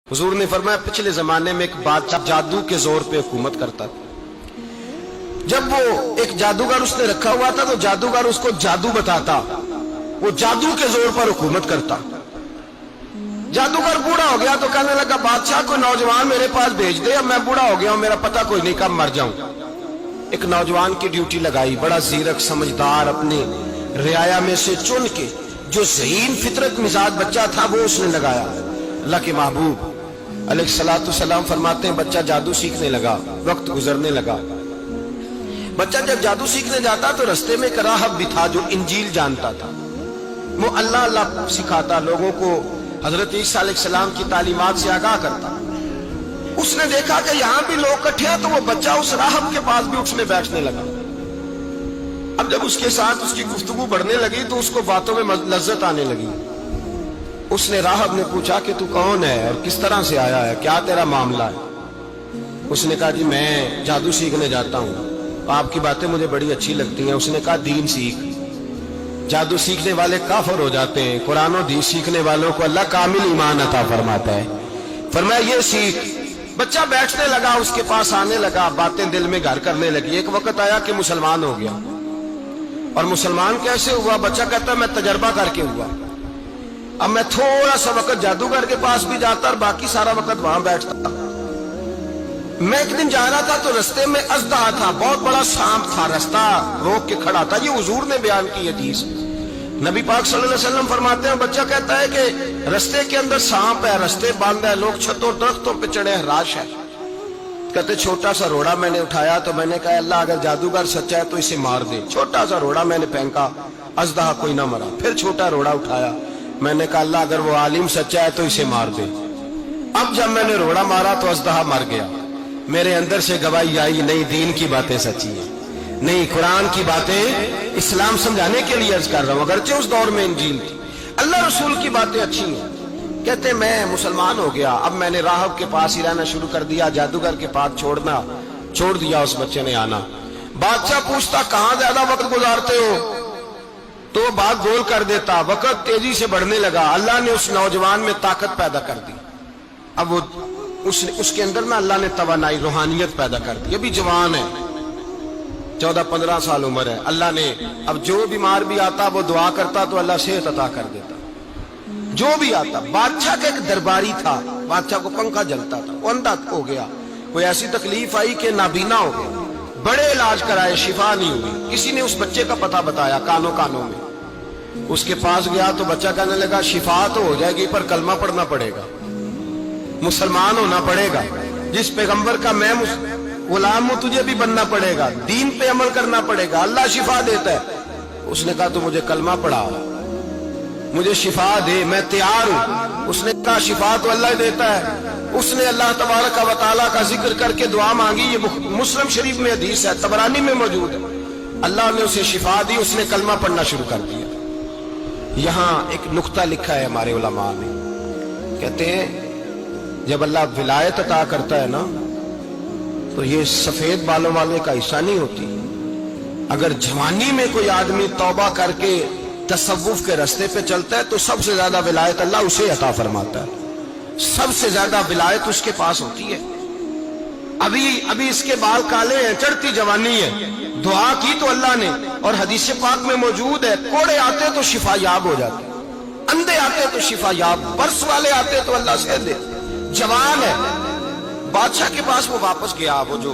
हुजूर ने फरमाया पिछले जमाने में एक बादशाह जादू के जोर पे हुकूमत करता था। जब वो एक जादूगर उसने रखा हुआ था तो जादूगर उसको जादू बताता, वो जादू के जोर पर हुकूमत करता। जादूगर बूढ़ा हो गया तो कहने लगा बादशाह को नौजवान मेरे पास भेज दे, अब मैं बूढ़ा हो गया हूं, मेरा पता कोई नहीं कब मर जाऊं। एक नौजवान की ड्यूटी लगाई, बड़ा जीरक समझदार, अपने रियाया में से चुन के जो ज़हीन फितरत मिजाज बच्चा था वो उसने लगाया। अल्लाह के महबूब अलैहिस्सलातु सलाम फरमाते हैं बच्चा जादू सीखने लगा, वक्त गुजरने लगा। बच्चा जब जादू सीखने जाता तो रास्ते में एक राहब भी था जो इंजील जानता था। वो अल्लाह अल्लाह सिखाता, लोगों को हजरत ईसा अलैहिस्सलाम की तालीमात से आगाह करता। उसने देखा कि यहां भी लोग इकट्ठे हैं तो वो बच्चा उस राहब के पास भी उठने बैठने लगा। अब जब उसके साथ उसकी गुफ्तगू बढ़ने लगी तो उसको बातों में लज्जत आने लगी। उसने राहब ने पूछा कि तू कौन है और किस तरह से आया है, क्या तेरा मामला है? उसने कहा जी मैं जादू सीखने जाता हूँ, आपकी बातें मुझे बड़ी अच्छी लगती हैं। उसने कहा दीन सीख, जादू सीखने वाले काफिर हो जाते हैं, कुरान और दीन सीखने वालों को अल्लाह कामिल ईमान अता फरमाता है। फरमाया ये सीख। बच्चा बैठने लगा, उसके पास आने लगा, बातें दिल में घर करने लगी। एक वक्त आया कि मुसलमान हो गया। और मुसलमान कैसे हुआ? बच्चा कहता मैं तजर्बा करके हुआ। अब मैं थोड़ा सा वक्त जादूगर के पास भी जाता और बाकी सारा वक्त वहां बैठता। मैं एक दिन जा रहा था तो रास्ते में अजदहा था, बहुत बड़ा सांप था, रास्ता रोक के खड़ा था। ये हुजूर ने बयान की हदीस। नबी पाक सल्लल्लाहु अलैहि वसल्लम फरमाते हैं, बच्चा कहता है कि रास्ते के अंदर सांप है, रास्ते बंद है, लोग छतों दरख्तों पे चढ़े हैं, राश है। कहते छोटा सा रोड़ा मैंने उठाया तो मैंने कहा अल्लाह अगर जादूगर सच्चा है तो इसे मार दे। छोटा सा रोड़ा मैंने फेंका, अजदहा कोई ना मरा। फिर छोटा रोड़ा उठाया, मैंने कहा अल्लाह अगर वो आलिम सच्चा है तो इसे मार दे। अब जब मैंने रोड़ा मारा तो अजदहा मर गया। मेरे अंदर से गवाही आई नहीं दीन की बातें सच्ची है, नहीं कुरान की बातें इस्लाम समझाने के लिए अर्ज कर रहा हूं। अगरचे उस दौर में इंजील थी, अल्लाह रसूल की बातें अच्छी हैं। कहते मैं मुसलमान हो गया, अब मैंने राहब के पास ही रहना शुरू कर दिया, जादूगर के पास छोड़ दिया। उस बच्चे ने आना। बादशाह पूछता कहां ज्यादा वक्त गुजारते हो, तो वो बात गोल कर देता। वक्त तेजी से बढ़ने लगा। अल्लाह ने उस नौजवान में ताकत पैदा कर दी। अब वो उसके अंदर ना अल्लाह ने तवानाई रूहानियत पैदा कर दी। अभी जवान है, 14-15 साल उम्र है। अल्लाह ने अब जो बीमार भी आता वो दुआ करता तो अल्लाह सेहत अता कर देता। जो भी आता, बादशाह का एक दरबारी था, बादशाह को पंखा जलता था, वो अंधा हो गया। कोई ऐसी तकलीफ आई कि नाबीना हो गया, बड़े इलाज कराए, शिफा नहीं हुई। किसी ने उस बच्चे का पता बताया कानों में। उसके पास गया तो बच्चा कहने लगा शिफा तो हो जाएगी पर कलमा पढ़ना पड़ेगा, मुसलमान होना पड़ेगा, जिस पैगंबर का मैं गुलाम हूं तुझे भी बनना पड़ेगा, दीन पे अमल करना पड़ेगा, अल्लाह शिफा देता है। उसने कहा तो मुझे कलमा पढ़ा, मुझे शिफा दे, मैं तैयार हूं। उसने कहा शिफा तो अल्लाह देता है। उसने अल्लाह तबारक व तआला का जिक्र करके दुआ मांगी। ये मुस्लिम शरीफ में हदीस है, तबरानी में मौजूद है। अल्लाह ने उसे शिफा दी, उसने कलमा पढ़ना शुरू कर दिया। यहाँ एक नुक्ता लिखा है हमारे उलमा ने, कहते हैं जब अल्लाह विलायत अता करता है ना तो ये सफेद बालों वाले का हिस्सा नहीं होती। अगर जवानी में कोई आदमी तौबा करके तसव्वुफ के रास्ते पे चलता है तो सबसे ज्यादा विलायत अल्लाह उसे अता फरमाता है, सबसे ज्यादा विलायत उसके पास होती है। अभी इसके बाल काले हैं, चढ़ती जवानी है, दुआ की तो अल्लाह ने, और हदीस पाक में मौजूद है कोड़े आते तो शिफा याब हो जाते, अंधे आते तो शिफा याब, बर्स वाले आते तो अल्लाह से दे। जवान है, बादशाह के पास वो वापस गया, वो जो